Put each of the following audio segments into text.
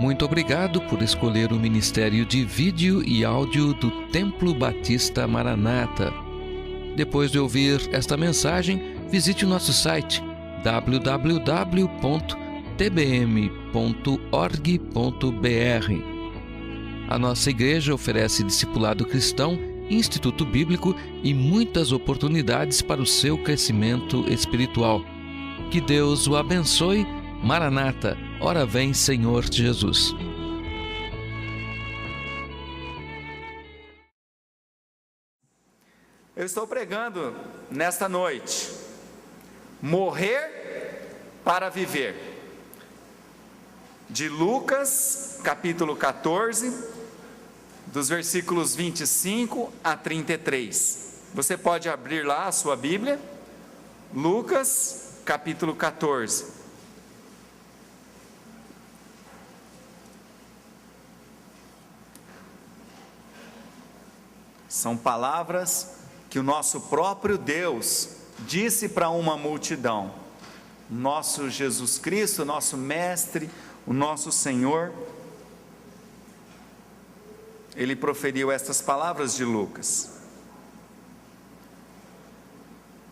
Muito obrigado por escolher o Ministério de Vídeo e Áudio do Templo Batista Maranata. Depois de ouvir esta mensagem, visite o nosso site www.tbm.org.br. A nossa igreja oferece discipulado cristão, instituto bíblico e muitas oportunidades para o seu crescimento espiritual. Que Deus o abençoe. Maranata, ora vem, Senhor Jesus. Eu estou pregando nesta noite, morrer para viver, de Lucas, capítulo 14, dos versículos 25 a 33. Você pode abrir lá a sua Bíblia, Lucas, capítulo 14. São palavras que o nosso próprio Deus disse para uma multidão. Nosso Jesus Cristo, nosso Mestre, o nosso Senhor, ele proferiu estas palavras de Lucas.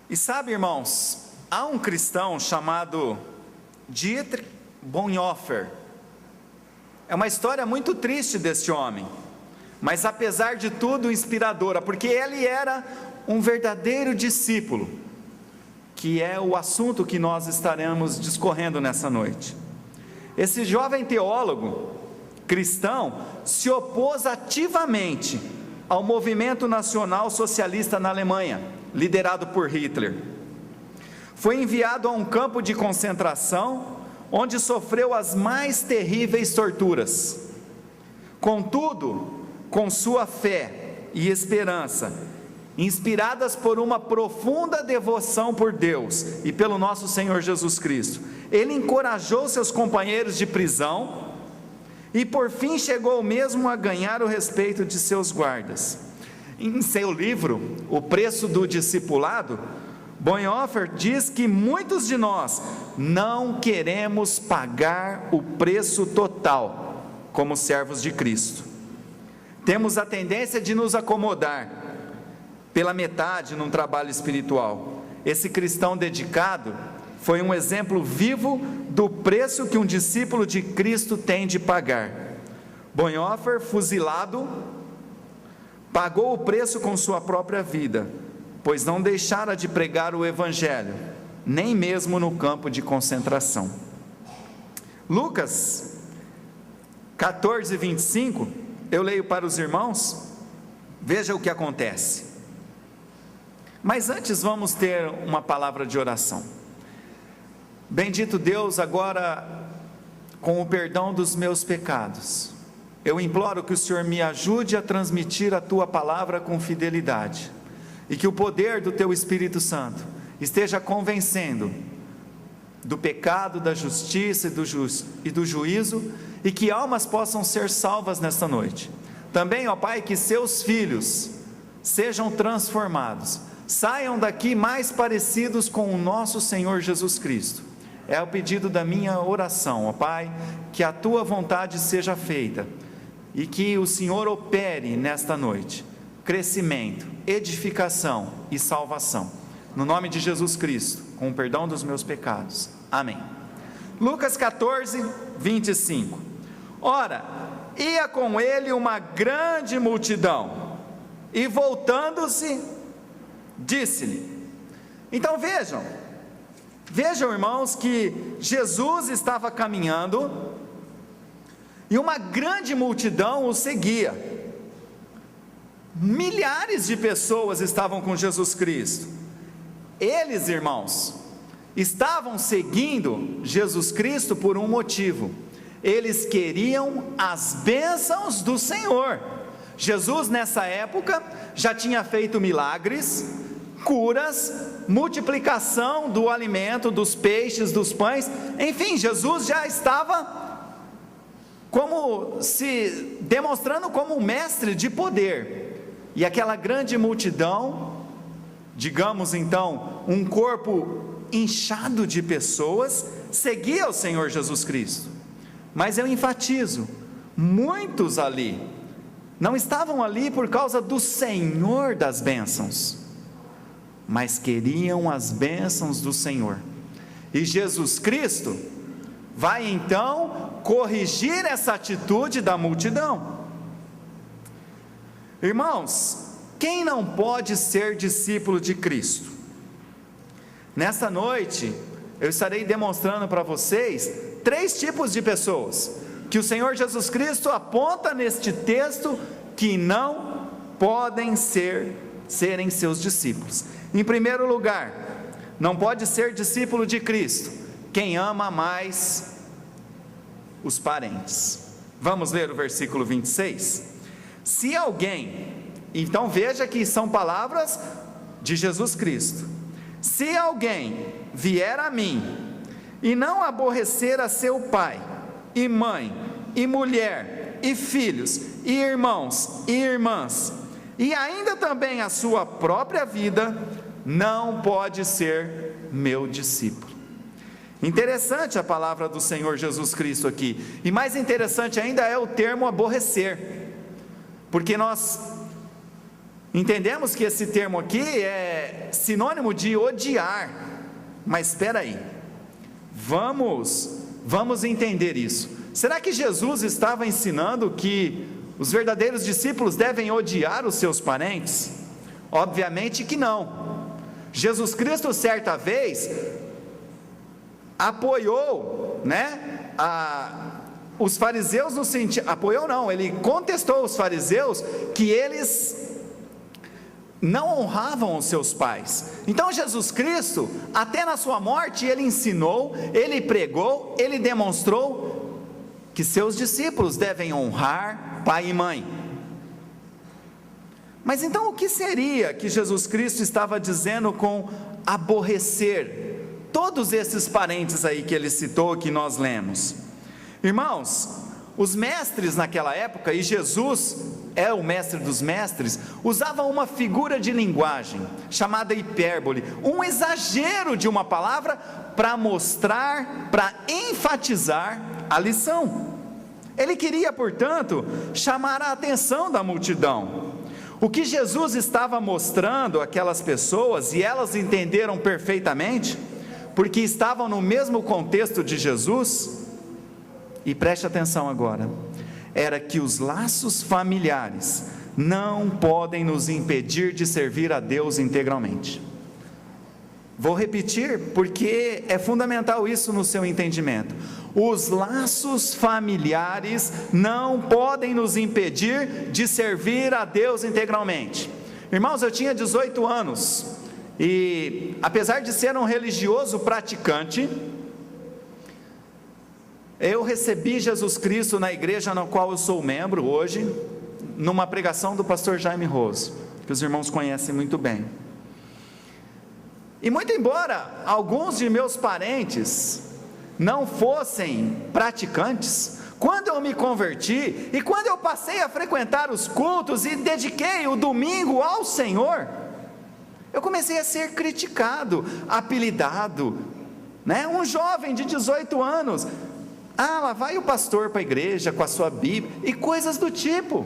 E sabe, irmãos, há um cristão chamado Dietrich Bonhoeffer. É uma história muito triste deste homem, mas apesar de tudo inspiradora, porque ele era um verdadeiro discípulo, que é o assunto que nós estaremos discorrendo nessa noite. Esse jovem teólogo cristão se opôs ativamente ao movimento nacional socialista na Alemanha, liderado por Hitler. Foi enviado a um campo de concentração, onde sofreu as mais terríveis torturas. Contudo, com sua fé e esperança, inspiradas por uma profunda devoção por Deus e pelo nosso Senhor Jesus Cristo, ele encorajou seus companheiros de prisão e por fim chegou mesmo a ganhar o respeito de seus guardas. Em seu livro, O Preço do Discipulado, Bonhoeffer diz que muitos de nós não queremos pagar o preço total como servos de Cristo. Temos a tendência de nos acomodar pela metade num trabalho espiritual. Esse cristão dedicado foi um exemplo vivo do preço que um discípulo de Cristo tem de pagar. Bonhoeffer, fuzilado, pagou o preço com sua própria vida, pois não deixara de pregar o Evangelho, nem mesmo no campo de concentração. Lucas 14, 25, eu leio para os irmãos, veja o que acontece. Mas antes vamos ter uma palavra de oração. Bendito Deus, agora, com o perdão dos meus pecados, eu imploro que o Senhor me ajude a transmitir a Tua palavra com fidelidade, e que o poder do Teu Espírito Santo esteja convencendo do pecado, da justiça e do juízo, e que almas possam ser salvas nesta noite. Também, ó Pai, que seus filhos sejam transformados, saiam daqui mais parecidos com o nosso Senhor Jesus Cristo. É o pedido da minha oração, ó Pai, que a Tua vontade seja feita, e que o Senhor opere nesta noite, crescimento, edificação e salvação, no nome de Jesus Cristo, com o perdão dos meus pecados, amém. Lucas 14, 25. Ora, ia com ele uma grande multidão, e voltando-se, disse-lhe. Então vejam, irmãos, que Jesus estava caminhando, e uma grande multidão o seguia. Milhares de pessoas estavam com Jesus Cristo. Eles, irmãos, estavam seguindo Jesus Cristo por um motivo: eles queriam as bênçãos do Senhor. Jesus nessa época já tinha feito milagres, curas, multiplicação do alimento, dos peixes, dos pães, enfim, Jesus já estava como se demonstrando como um mestre de poder, e aquela grande multidão, digamos então, um corpo inchado de pessoas, seguia o Senhor Jesus Cristo. Mas eu enfatizo, muitos ali não estavam ali por causa do Senhor das bênçãos, mas queriam as bênçãos do Senhor. E Jesus Cristo vai então corrigir essa atitude da multidão. Irmãos, quem não pode ser discípulo de Cristo? Nesta noite, eu estarei demonstrando para vocês 3 tipos de pessoas que o Senhor Jesus Cristo aponta neste texto que não podem serem seus discípulos. Em primeiro lugar, não pode ser discípulo de Cristo quem ama mais os parentes. Vamos ler o versículo 26? Se alguém, então veja que são palavras de Jesus Cristo: se alguém vier a mim e não aborrecer a seu pai, e mãe, e mulher, e filhos, e irmãos, e irmãs, e ainda também a sua própria vida, não pode ser meu discípulo. Interessante a palavra do Senhor Jesus Cristo aqui, e mais interessante ainda é o termo aborrecer, porque nós entendemos que esse termo aqui é sinônimo de odiar, mas espera aí, vamos entender isso. Será que Jesus estava ensinando que os verdadeiros discípulos devem odiar os seus parentes? Obviamente que não. Jesus Cristo certa vez apoiou, os fariseus no sentido, apoiou não, ele contestou os fariseus que eles não honravam os seus pais. Então Jesus Cristo, até na sua morte, ele ensinou, ele pregou, ele demonstrou que seus discípulos devem honrar pai e mãe. Mas então o que seria que Jesus Cristo estava dizendo com aborrecer todos esses parentes aí que ele citou, que nós lemos? Irmãos, os mestres naquela época, e Jesus é o mestre dos mestres, usavam uma figura de linguagem chamada hipérbole, um exagero de uma palavra para mostrar, para enfatizar a lição. Ele queria, portanto, chamar a atenção da multidão. O que Jesus estava mostrando àquelas pessoas, e elas entenderam perfeitamente, porque estavam no mesmo contexto de Jesus, e preste atenção agora, era que os laços familiares não podem nos impedir de servir a Deus integralmente. Vou repetir, porque é fundamental isso no seu entendimento. Os laços familiares não podem nos impedir de servir a Deus integralmente. Irmãos, eu tinha 18 anos, e apesar de ser um religioso praticante, eu recebi Jesus Cristo na igreja na qual eu sou membro hoje, numa pregação do pastor Jaime Rose, que os irmãos conhecem muito bem. E muito embora alguns de meus parentes não fossem praticantes, quando eu me converti, e quando eu passei a frequentar os cultos, e dediquei o domingo ao Senhor, eu comecei a ser criticado, apelidado, um jovem de 18 anos, lá vai o pastor para a igreja com a sua Bíblia, e coisas do tipo.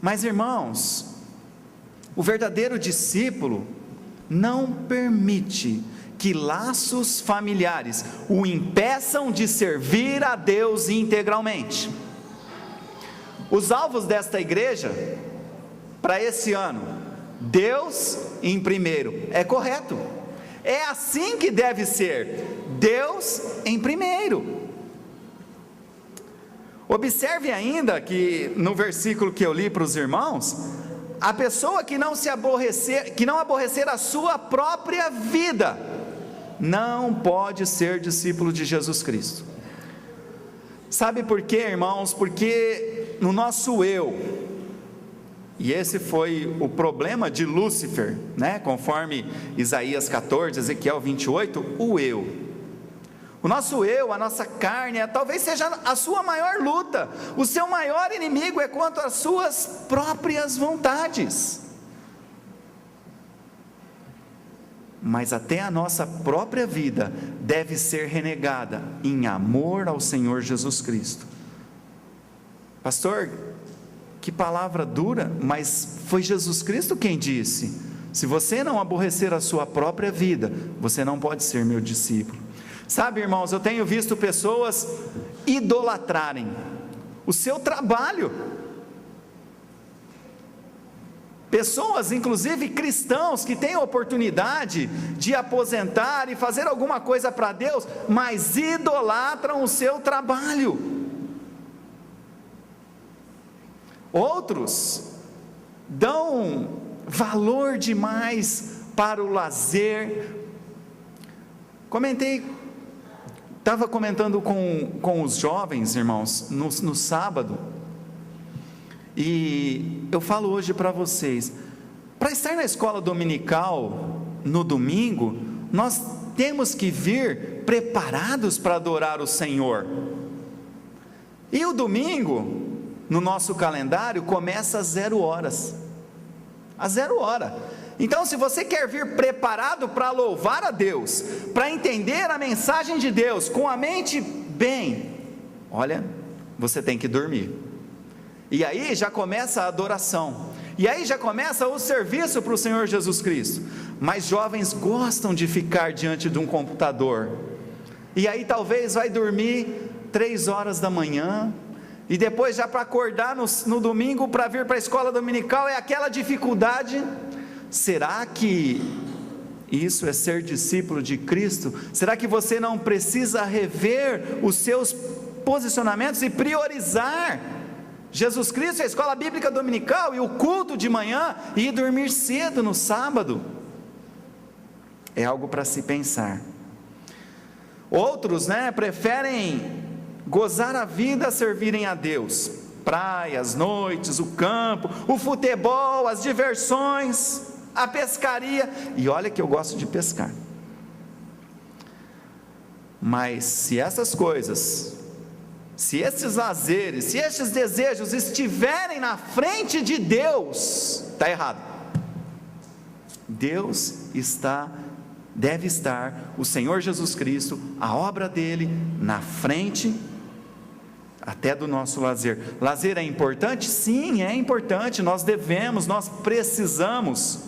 Mas irmãos, o verdadeiro discípulo não permite que laços familiares o impeçam de servir a Deus integralmente. Os alvos desta igreja, para esse ano, Deus em primeiro, é correto, é assim que deve ser, Deus em primeiro. Observe ainda que no versículo que eu li para os irmãos, a pessoa que não aborrecer a sua própria vida, não pode ser discípulo de Jesus Cristo. Sabe por quê, irmãos? Porque no nosso eu, e esse foi o problema de Lúcifer, conforme Isaías 14, Ezequiel 28, o eu. O nosso eu, a nossa carne, talvez seja a sua maior luta, o seu maior inimigo é quanto às suas próprias vontades. mas até a nossa própria vida deve ser renegada em amor ao Senhor Jesus Cristo. Pastor, que palavra dura, mas foi Jesus Cristo quem disse: se você não aborrecer a sua própria vida, você não pode ser meu discípulo. Sabe, irmãos, eu tenho visto pessoas idolatrarem o seu trabalho. Pessoas, inclusive cristãos, que têm a oportunidade de aposentar e fazer alguma coisa para Deus, mas idolatram o seu trabalho. Outros dão valor demais para o lazer. Estava comentando com os jovens, irmãos, no sábado, e eu falo hoje para vocês, para estar na escola dominical, no domingo, nós temos que vir preparados para adorar o Senhor, e o domingo, no nosso calendário, começa às 0 horas, às 0 hora, então se você quer vir preparado para louvar a Deus, para entender a mensagem de Deus, com a mente bem, olha, você tem que dormir, e aí já começa a adoração, e aí já começa o serviço para o Senhor Jesus Cristo. Mas jovens gostam de ficar diante de um computador, e aí talvez vai dormir 3 horas da manhã, e depois já para acordar no domingo, para vir para a escola dominical, é aquela dificuldade. Será que isso é ser discípulo de Cristo? Será que você não precisa rever os seus posicionamentos e priorizar Jesus Cristo, a escola bíblica dominical e o culto de manhã, e ir dormir cedo no sábado? É algo para se pensar. Outros, preferem gozar a vida, servirem a Deus, praias, noites, o campo, o futebol, as diversões, a pescaria, e olha que eu gosto de pescar, mas se essas coisas, se esses lazeres, se esses desejos estiverem na frente de Deus, está errado. Deus deve estar, o Senhor Jesus Cristo, a obra dele, na frente, até do nosso lazer. Lazer é importante? Sim, é importante, nós devemos, nós precisamos,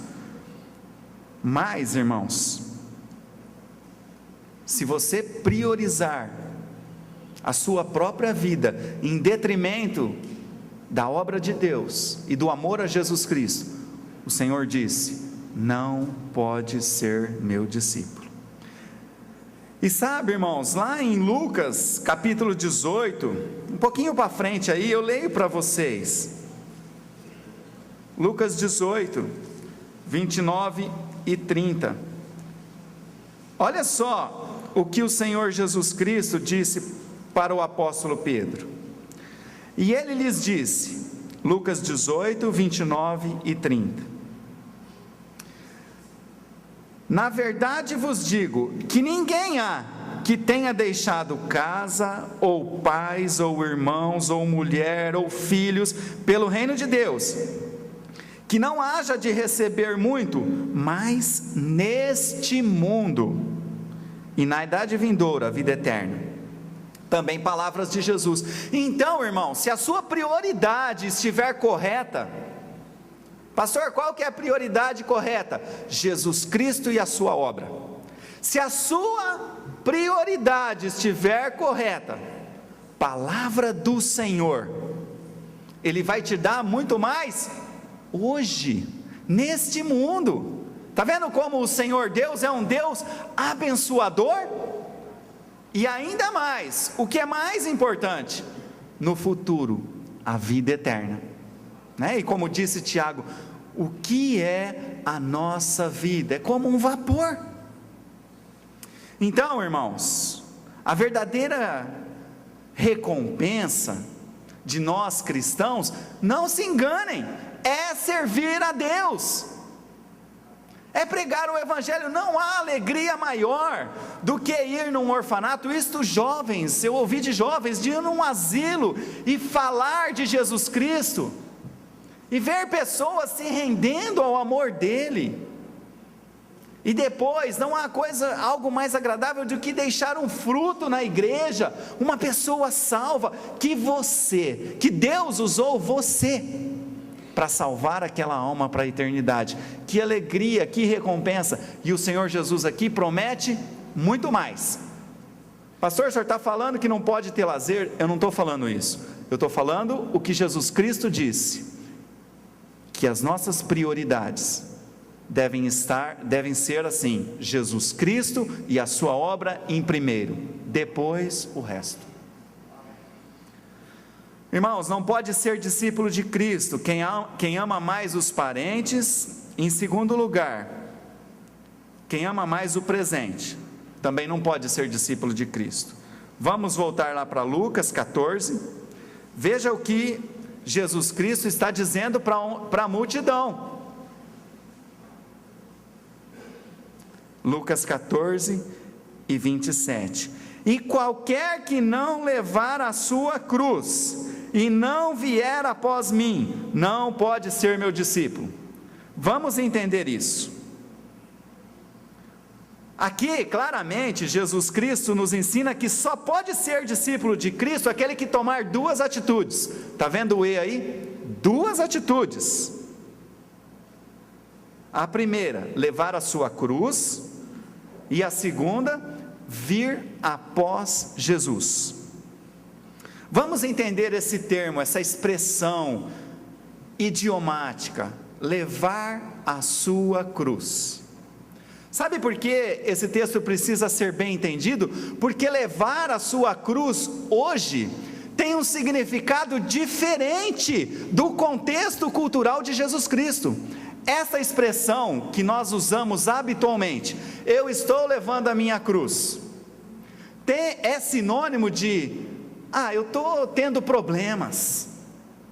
mas, irmãos, se você priorizar a sua própria vida em detrimento da obra de Deus e do amor a Jesus Cristo, o Senhor disse: não pode ser meu discípulo. E sabe, irmãos, lá em Lucas capítulo 18, um pouquinho para frente aí, eu leio para vocês, Lucas 18, 29 e 30, olha só o que o Senhor Jesus Cristo disse para o apóstolo Pedro. E ele lhes disse, Lucas 18, 29 e 30, na verdade vos digo, que ninguém há que tenha deixado casa, ou pais, ou irmãos, ou mulher, ou filhos, pelo reino de Deus, que não haja de receber muito, mas neste mundo, e na idade vindoura, a vida eterna. Também palavras de Jesus. Então, irmão, se a sua prioridade estiver correta, pastor, qual que é a prioridade correta? Jesus Cristo e a sua obra. Se a sua prioridade estiver correta, palavra do Senhor, Ele vai te dar muito mais hoje, neste mundo. Está vendo como o Senhor Deus é um Deus abençoador? E ainda mais, o que é mais importante, no futuro, a vida eterna, E como disse Tiago, o que é a nossa vida? É como um vapor. Então, irmãos, a verdadeira recompensa de nós cristãos, não se enganem, é servir a Deus, é pregar o Evangelho. Não há alegria maior do que ir num orfanato, isto jovens, eu ouvi de jovens, de ir num asilo e falar de Jesus Cristo, e ver pessoas se rendendo ao amor dele, E depois, não há algo mais agradável do que deixar um fruto na igreja, uma pessoa salva, que Deus usou você para salvar aquela alma para a eternidade. Que alegria, que recompensa! E o Senhor Jesus aqui promete muito mais. Pastor, o senhor está falando que não pode ter lazer? Eu não estou falando isso. Eu estou falando o que Jesus Cristo disse, que as nossas prioridades devem ser assim: Jesus Cristo e a sua obra em primeiro, depois o resto. Irmãos, não pode ser discípulo de Cristo quem ama mais os parentes. Em segundo lugar, quem ama mais o presente, também não pode ser discípulo de Cristo. Vamos voltar lá para Lucas 14, veja o que Jesus Cristo está dizendo para a multidão. Lucas 14 e 27. E qualquer que não levar a sua cruz e não vier após mim, não pode ser meu discípulo. Vamos entender isso. Aqui, claramente, Jesus Cristo nos ensina que só pode ser discípulo de Cristo aquele que tomar duas atitudes. Está vendo o E aí? Duas atitudes. A primeira, levar a sua cruz, e a segunda, vir após Jesus. Vamos entender esse termo, essa expressão idiomática, levar a sua cruz. Sabe por que esse texto precisa ser bem entendido? Porque levar a sua cruz hoje tem um significado diferente do contexto cultural de Jesus Cristo. Essa expressão que nós usamos habitualmente, eu estou levando a minha cruz, é sinônimo de, eu estou tendo problemas,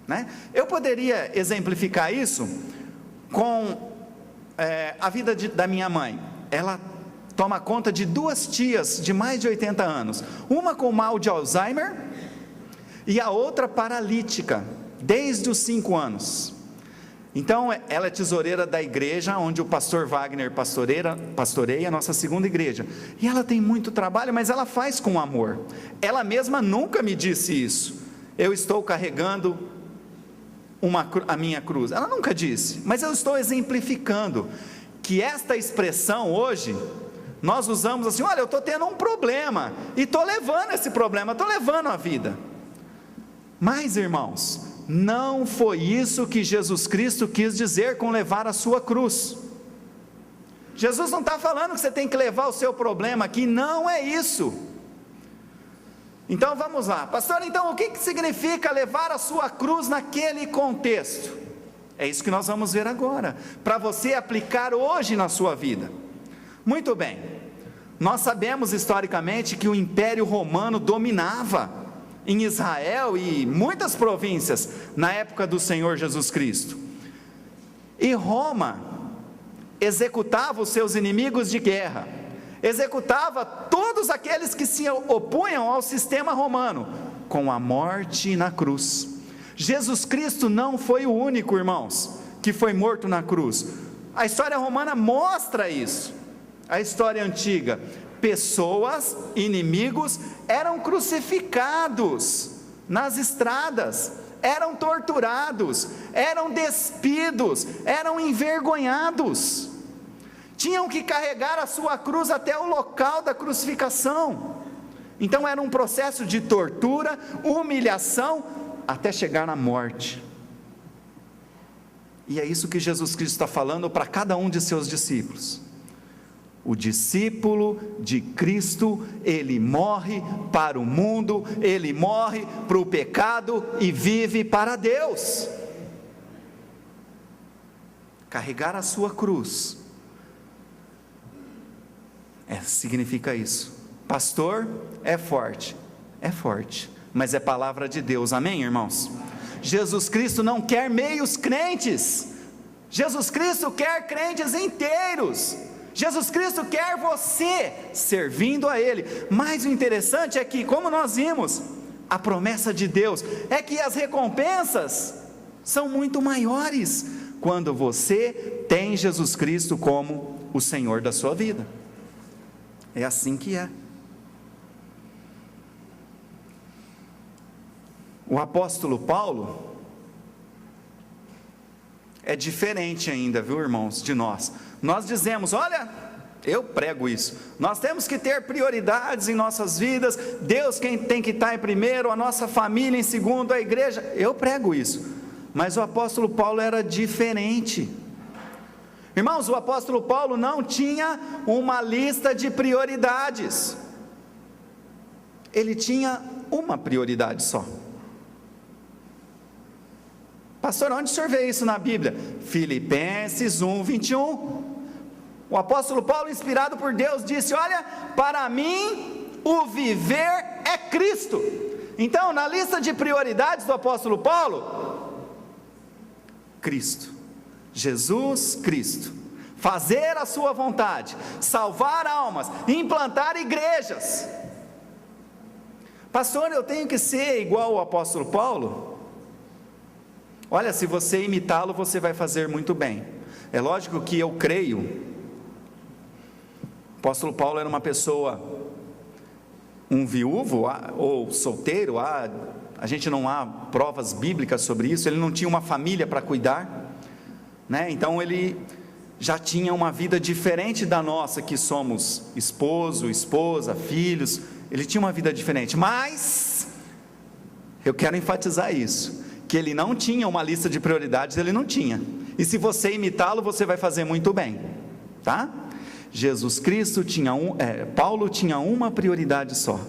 né? Eu poderia exemplificar isso com a vida da minha mãe. Ela toma conta de duas tias de mais de 80 anos, uma com mal de Alzheimer e a outra paralítica, desde os 5 anos. Então, ela é tesoureira da igreja, onde o pastor Wagner pastoreia a nossa segunda igreja, e ela tem muito trabalho, mas ela faz com amor. Ela mesma nunca me disse isso, eu estou carregando a minha cruz, ela nunca disse, mas eu estou exemplificando, que esta expressão hoje, nós usamos assim, olha, eu estou tendo um problema, e estou levando esse problema, estou levando a vida. Mas, irmãos, não foi isso que Jesus Cristo quis dizer com levar a sua cruz. Jesus não está falando que você tem que levar o seu problema aqui, não é isso. Então vamos lá, pastor, então o que significa levar a sua cruz naquele contexto? É isso que nós vamos ver agora, para você aplicar hoje na sua vida. Muito bem, nós sabemos historicamente que o Império Romano dominava em Israel e muitas províncias na época do Senhor Jesus Cristo, e Roma executava os seus inimigos de guerra, executava todos aqueles que se opunham ao sistema romano, com a morte na cruz. Jesus Cristo não foi o único, irmãos, que foi morto na cruz. A história romana mostra isso. A história antiga, pessoas, inimigos, eram crucificados nas estradas, eram torturados, eram despidos, eram envergonhados, tinham que carregar a sua cruz até o local da crucificação. Então era um processo de tortura, humilhação, até chegar na morte. E é isso que Jesus Cristo está falando para cada um de seus discípulos. O discípulo de Cristo, ele morre para o mundo, ele morre para o pecado e vive para Deus. Carregar a sua cruz significa isso. Pastor, é forte, mas é palavra de Deus, amém, irmãos? Jesus Cristo não quer meios crentes, Jesus Cristo quer crentes inteiros. Jesus Cristo quer você servindo a Ele. Mas o interessante é que, como nós vimos, a promessa de Deus é que as recompensas são muito maiores quando você tem Jesus Cristo como o Senhor da sua vida. É assim que é. O apóstolo Paulo é diferente ainda, viu, irmãos, de nós. Nós dizemos, olha, eu prego isso, nós temos que ter prioridades em nossas vidas, Deus quem tem que estar em primeiro, a nossa família em segundo, a igreja, eu prego isso, mas o apóstolo Paulo era diferente. Irmãos, o apóstolo Paulo não tinha uma lista de prioridades, ele tinha uma prioridade só. Pastor, onde o senhor vê isso na Bíblia? Filipenses 1:21. O apóstolo Paulo, inspirado por Deus, disse, olha, para mim o viver é Cristo. Então, na lista de prioridades do apóstolo Paulo, Cristo, Jesus Cristo, fazer a sua vontade, salvar almas, implantar igrejas. Pastor, eu tenho que ser igual ao apóstolo Paulo? Olha, se você imitá-lo, você vai fazer muito bem. É lógico que eu creio, o apóstolo Paulo era uma pessoa, um viúvo ou solteiro, a gente não há provas bíblicas sobre isso, ele não tinha uma família para cuidar, né? Então ele já tinha uma vida diferente da nossa, que somos esposo, esposa, filhos, ele tinha uma vida diferente, mas eu quero enfatizar isso, que ele não tinha uma lista de prioridades, ele não tinha, e se você imitá-lo, você vai fazer muito bem, tá? Jesus Cristo Paulo tinha uma prioridade só,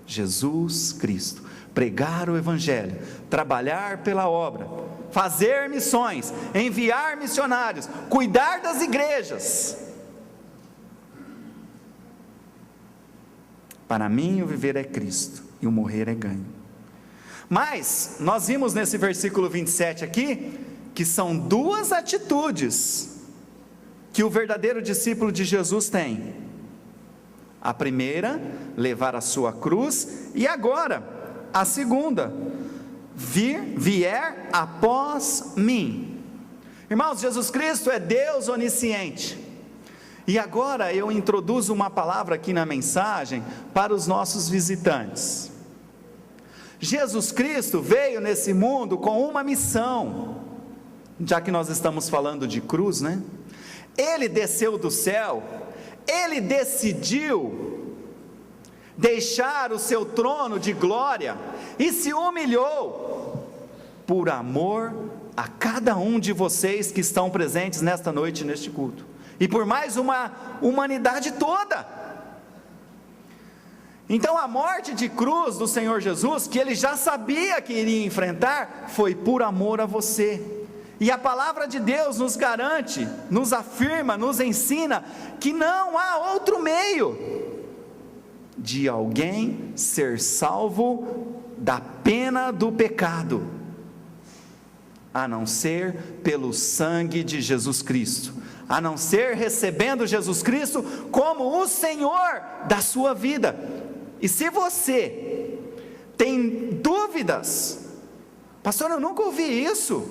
Jesus Cristo, pregar o Evangelho, trabalhar pela obra, fazer missões, enviar missionários, cuidar das igrejas. Para mim o viver é Cristo, e o morrer é ganho. Mas, nós vimos nesse versículo 27 aqui, que são duas atitudes que o verdadeiro discípulo de Jesus tem. A primeira, levar a sua cruz, e agora, a segunda, vier após mim. Irmãos, Jesus Cristo é Deus onisciente, e agora eu introduzo uma palavra aqui na mensagem, para os nossos visitantes. Jesus Cristo veio nesse mundo com uma missão, já que nós estamos falando de cruz, né? Ele desceu do céu, ele decidiu deixar o seu trono de glória, e se humilhou, por amor a cada um de vocês que estão presentes nesta noite, neste culto, e por mais uma humanidade toda. Então a morte de cruz do Senhor Jesus, que ele já sabia que iria enfrentar, foi por amor a você. E a palavra de Deus nos garante, nos afirma, nos ensina, que não há outro meio de alguém ser salvo da pena do pecado, a não ser pelo sangue de Jesus Cristo, a não ser recebendo Jesus Cristo como o Senhor da sua vida. E se você tem dúvidas, pastor, eu nunca ouvi isso,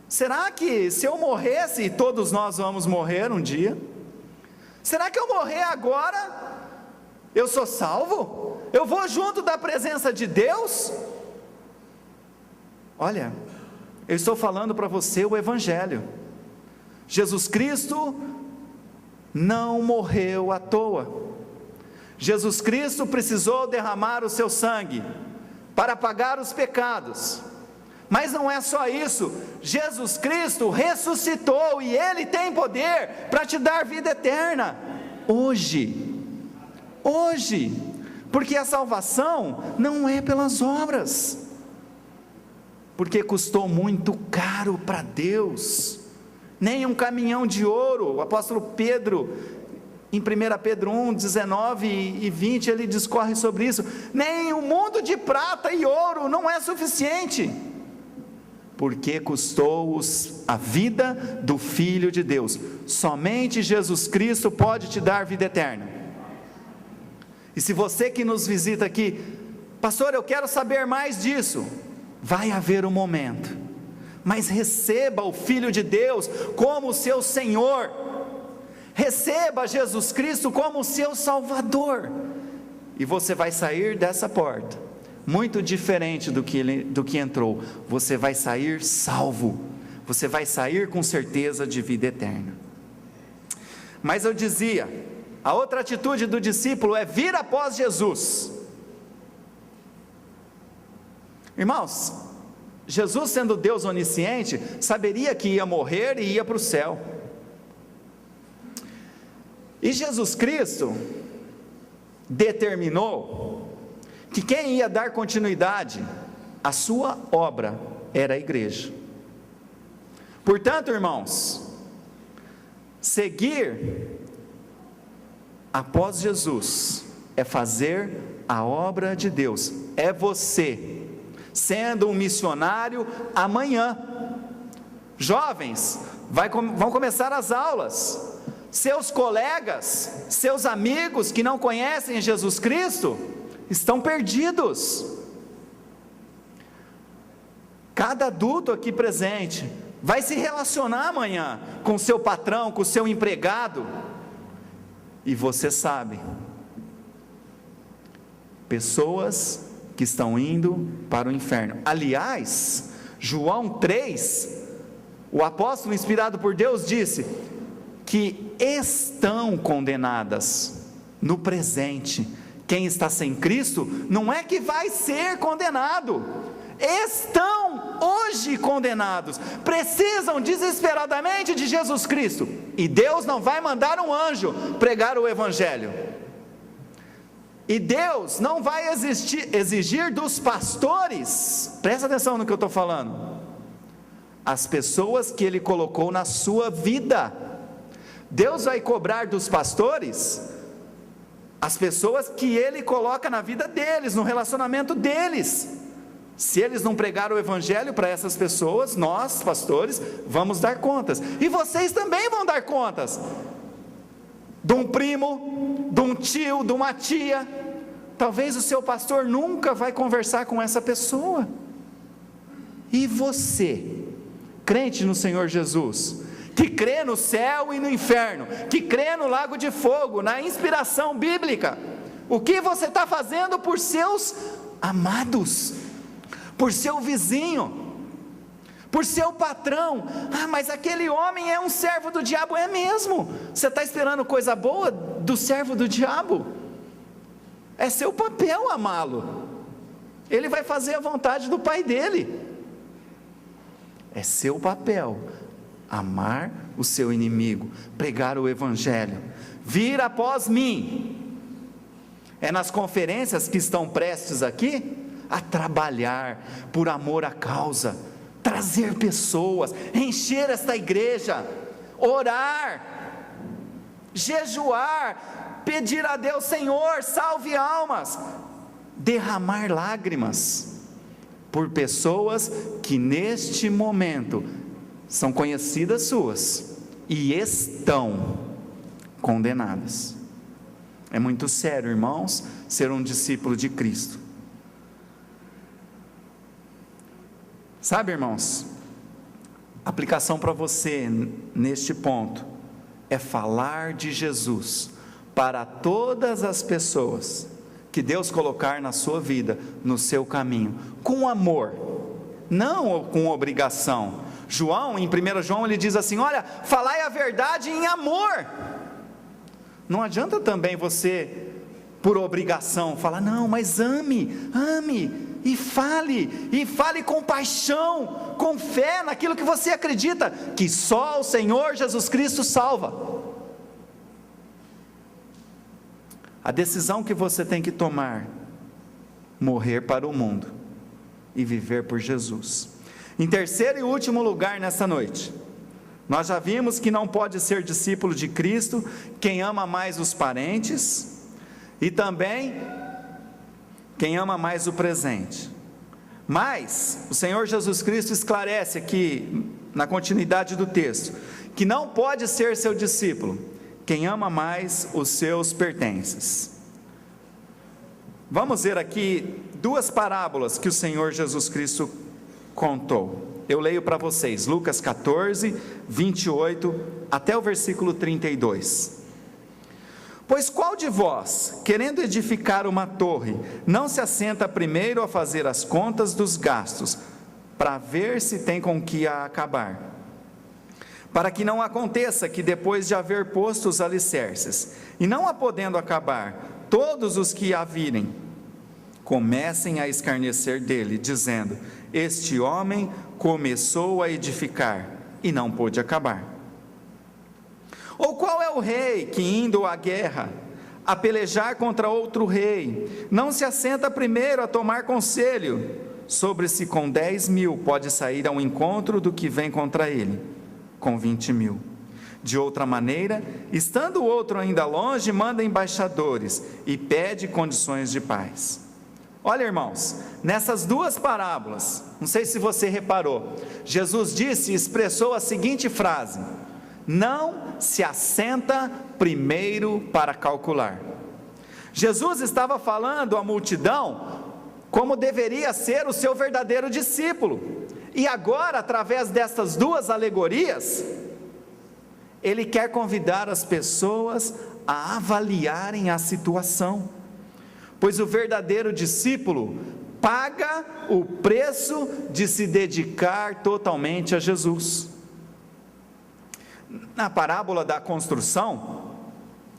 será que se eu morresse, e todos nós vamos morrer um dia, será que eu morrer agora, eu sou salvo? Eu vou junto da presença de Deus? Olha, eu estou falando para você o Evangelho. Jesus Cristo não morreu à toa. Jesus Cristo precisou derramar o seu sangue para pagar os pecados, mas não é só isso, Jesus Cristo ressuscitou, e Ele tem poder para te dar vida eterna, hoje, porque a salvação não é pelas obras, porque custou muito caro para Deus, nem um caminhão de ouro. O apóstolo Pedro, em 1 Pedro 1, 19 e 20, ele discorre sobre isso, nem um mundo de prata e ouro não é suficiente, porque custou a vida do Filho de Deus. Somente Jesus Cristo pode te dar vida eterna. E se você que nos visita aqui, pastor, eu quero saber mais disso, vai haver um momento, mas receba o Filho de Deus como seu Senhor, receba Jesus Cristo como seu Salvador, e você vai sair dessa porta muito diferente do que entrou. Você vai sair salvo, você vai sair com certeza de vida eterna. Mas eu dizia, a outra atitude do discípulo é vir após Jesus. Irmãos, Jesus, sendo Deus onisciente, saberia que ia morrer e ia para o céu. E Jesus Cristo determinou que quem ia dar continuidade à sua obra era a igreja. Portanto, irmãos, seguir após Jesus é fazer a obra de Deus, é você sendo um missionário amanhã. Jovens, vão começar as aulas, seus colegas, seus amigos que não conhecem Jesus Cristo, estão perdidos. Cada adulto aqui presente vai se relacionar amanhã com seu patrão, com seu empregado, e você sabe, pessoas que estão indo para o inferno. Aliás, João 3, o apóstolo inspirado por Deus disse que estão condenadas no presente. Quem está sem Cristo não é que vai ser condenado, estão hoje condenados, precisam desesperadamente de Jesus Cristo, e Deus não vai mandar um anjo pregar o Evangelho, e Deus não vai exigir dos pastores, presta atenção no que eu estou falando, as pessoas que Ele colocou na sua vida. Deus vai cobrar dos pastores as pessoas que Ele coloca na vida deles, no relacionamento deles. Se eles não pregaram o Evangelho para essas pessoas, nós, pastores, vamos dar contas, e vocês também vão dar contas, de um primo, de um tio, de uma tia. Talvez o seu pastor nunca vai conversar com essa pessoa, e você, crente no Senhor Jesus, que crê no céu e no inferno, que crê no lago de fogo, na inspiração bíblica, o que você está fazendo por seus amados, por seu vizinho, por seu patrão? Ah, mas aquele homem é um servo do diabo. É mesmo? Você está esperando coisa boa do servo do diabo? É seu papel amá-lo, ele vai fazer a vontade do pai dele, é seu papel amar o seu inimigo, pregar o Evangelho, vir após mim. É nas conferências que estão prestes aqui a trabalhar por amor à causa, trazer pessoas, encher esta igreja, orar, jejuar, pedir a Deus: Senhor, salve almas, derramar lágrimas por pessoas que neste momento são conhecidas suas e estão condenadas. É muito sério, irmãos, ser um discípulo de Cristo. Sabe, irmãos, a aplicação para você neste ponto é falar de Jesus para todas as pessoas que Deus colocar na sua vida, no seu caminho, com amor, não com obrigação. João, em 1 João, ele diz assim: olha, falai a verdade em amor. Não adianta também você, por obrigação, falar: não, mas ame, e fale com paixão, com fé naquilo que você acredita, que só o Senhor Jesus Cristo salva. A decisão que você tem que tomar: morrer para o mundo e viver por Jesus. Em terceiro e último lugar nessa noite, nós já vimos que não pode ser discípulo de Cristo quem ama mais os parentes, e também quem ama mais o presente. Mas o Senhor Jesus Cristo esclarece aqui, na continuidade do texto, que não pode ser seu discípulo quem ama mais os seus pertences. Vamos ver aqui duas parábolas que o Senhor Jesus Cristo contou. Eu leio para vocês, Lucas 14, 28, até o versículo 32. Pois qual de vós, querendo edificar uma torre, não se assenta primeiro a fazer as contas dos gastos, para ver se tem com que a acabar? Para que não aconteça que depois de haver posto os alicerces, e não a podendo acabar, todos os que a virem, comecem a escarnecer dele, dizendo: este homem começou a edificar, e não pôde acabar. Ou qual é o rei que, indo à guerra, a pelejar contra outro rei, não se assenta primeiro a tomar conselho, sobre se com 10.000 pode sair ao encontro do que vem contra ele, com 20.000. De outra maneira, estando o outro ainda longe, manda embaixadores e pede condições de paz. Olha, irmãos, nessas duas parábolas, não sei se você reparou, Jesus disse e expressou a seguinte frase: não se assenta primeiro para calcular. Jesus estava falando à multidão como deveria ser o seu verdadeiro discípulo, e agora, através dessas duas alegorias, ele quer convidar as pessoas a avaliarem a situação, pois o verdadeiro discípulo paga o preço de se dedicar totalmente a Jesus. Na parábola da construção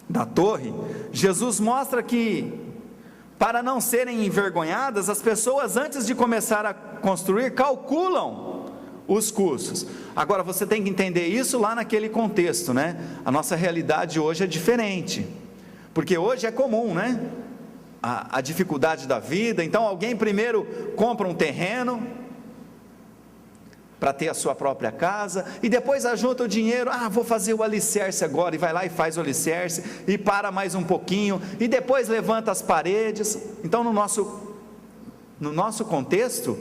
da torre, Jesus mostra que, para não serem envergonhadas, as pessoas, antes de começar a construir, calculam os custos. Agora, você tem que entender isso lá naquele contexto, né? A nossa realidade hoje é diferente, porque hoje é comum, né? A dificuldade da vida. Então alguém primeiro compra um terreno para ter a sua própria casa, e depois ajunta o dinheiro, vou fazer o alicerce agora, e vai lá e faz o alicerce, e para mais um pouquinho, e depois levanta as paredes. Então no nosso contexto,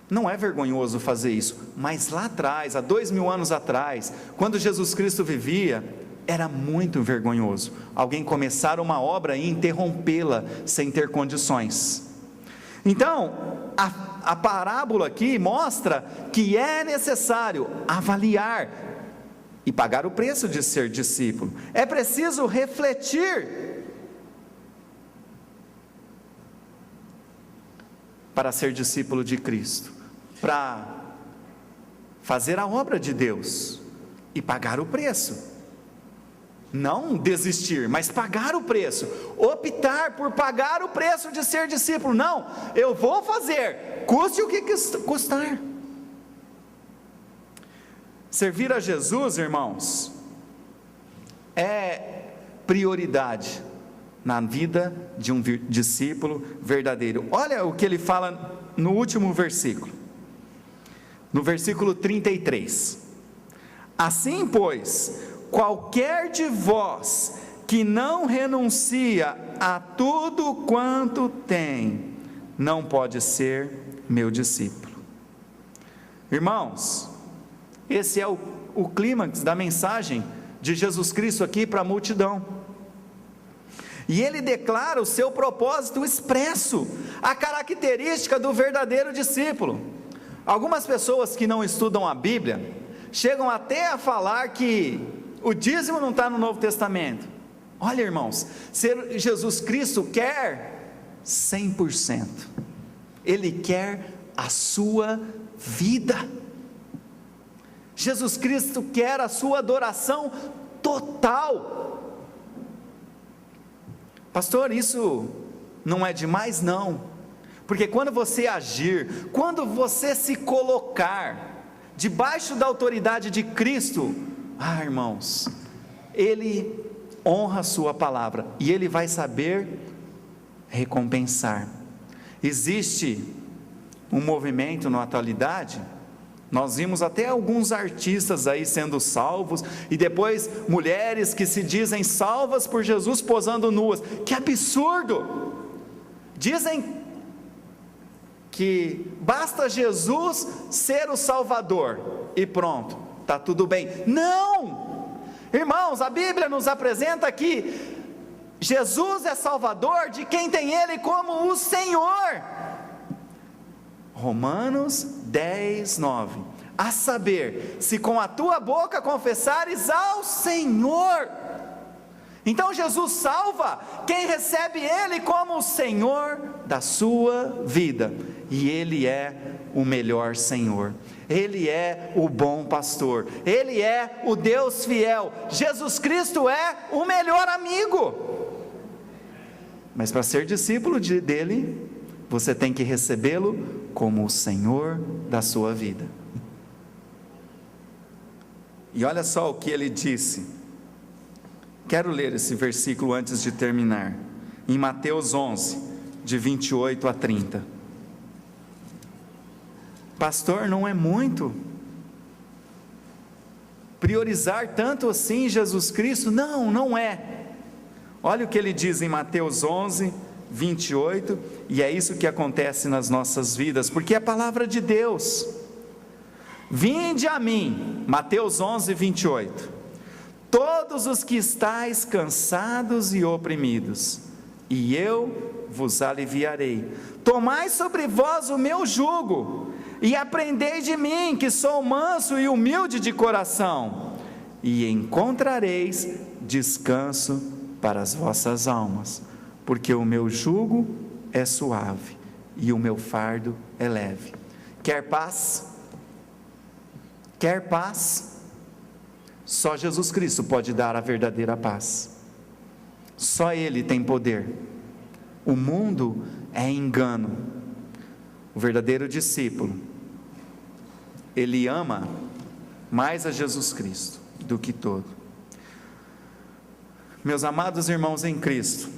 não é vergonhoso fazer isso, mas lá atrás, há 2000 anos atrás, quando Jesus Cristo vivia, era muito vergonhoso alguém começar uma obra e interrompê-la sem ter condições. Então, a parábola aqui mostra que é necessário avaliar e pagar o preço de ser discípulo. É preciso refletir para ser discípulo de Cristo, para fazer a obra de Deus e pagar o preço. Não desistir, mas pagar o preço, optar por pagar o preço de ser discípulo. Não, eu vou fazer, custe o que custar. Servir a Jesus, irmãos, é prioridade na vida de um discípulo verdadeiro. Olha o que ele fala no último versículo, no versículo 33. Assim, pois, qualquer de vós que não renuncia a tudo quanto tem, não pode ser meu discípulo. Irmãos, esse é o clímax da mensagem de Jesus Cristo aqui para a multidão. E ele declara o seu propósito expresso, a característica do verdadeiro discípulo. Algumas pessoas que não estudam a Bíblia chegam até a falar que o dízimo não está no Novo Testamento. Olha, irmãos, Jesus Cristo quer 100%, Ele quer a sua vida. Jesus Cristo quer a sua adoração total. Pastor, isso não é demais? Não, porque quando você agir, quando você se colocar debaixo da autoridade de Cristo, irmãos, Ele honra a sua palavra, e Ele vai saber recompensar. Existe um movimento na atualidade, nós vimos até alguns artistas aí sendo salvos, e depois mulheres que se dizem salvas por Jesus posando nuas. Que absurdo! Dizem que basta Jesus ser o Salvador e pronto, está tudo bem. Não! Irmãos, a Bíblia nos apresenta que Jesus é Salvador de quem tem Ele como o Senhor. Romanos 10, 9. A saber, se com a tua boca confessares ao Senhor. Então Jesus salva quem recebe Ele como o Senhor da sua vida. E Ele é o melhor Senhor. Ele é o bom pastor. Ele é o Deus fiel. Jesus Cristo é o melhor amigo. Mas para ser discípulo dele, você tem que recebê-lo como o Senhor da sua vida. E olha só o que ele disse. Quero ler esse versículo antes de terminar. Em Mateus 11, de 28 a 30. Pastor, não é muito priorizar tanto assim Jesus Cristo? Não, não é. Olha o que ele diz em Mateus 11, 28, e é isso que acontece nas nossas vidas, porque é a palavra de Deus. Vinde a mim, Mateus 11, 28, todos os que estáis cansados e oprimidos, e eu vos aliviarei. Tomai sobre vós o meu jugo, e aprendei de mim, que sou manso e humilde de coração, e encontrareis descanso para as vossas almas, porque o meu jugo é suave, e o meu fardo é leve. Quer paz? Quer paz? Só Jesus Cristo pode dar a verdadeira paz. Só Ele tem poder. O mundo é engano. O verdadeiro discípulo, ele ama mais a Jesus Cristo do que todo. Meus amados irmãos em Cristo,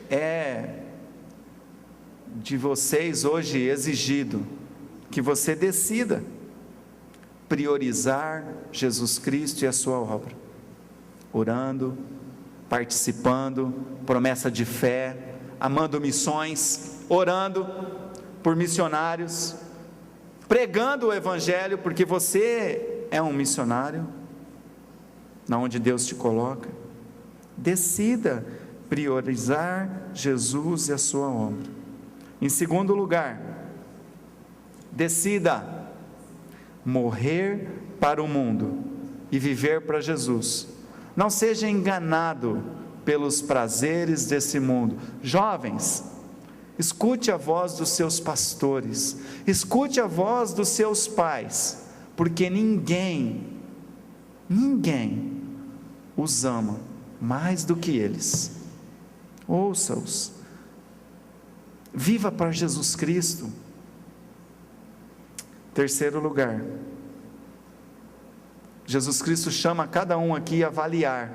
é de vocês hoje exigido que você decida priorizar Jesus Cristo e a sua obra, orando, participando, promessa de fé, amando missões, orando por missionários, pregando o Evangelho, porque você é um missionário, na onde Deus te coloca. Decida priorizar Jesus e a sua obra. Em segundo lugar, decida morrer para o mundo e viver para Jesus. Não seja enganado pelos prazeres desse mundo. Jovens, escute a voz dos seus pastores, escute a voz dos seus pais, porque ninguém os ama mais do que eles. Ouça-os. Viva para Jesus Cristo. Terceiro lugar, Jesus Cristo chama cada um aqui a avaliar,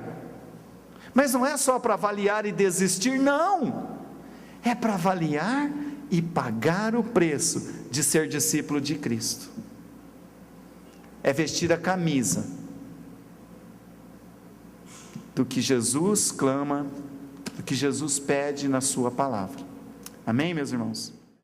mas não é só para avaliar e desistir, não, é para avaliar e pagar o preço de ser discípulo de Cristo, é vestir a camisa do que Jesus clama, do que Jesus pede na sua palavra. Amém, meus irmãos?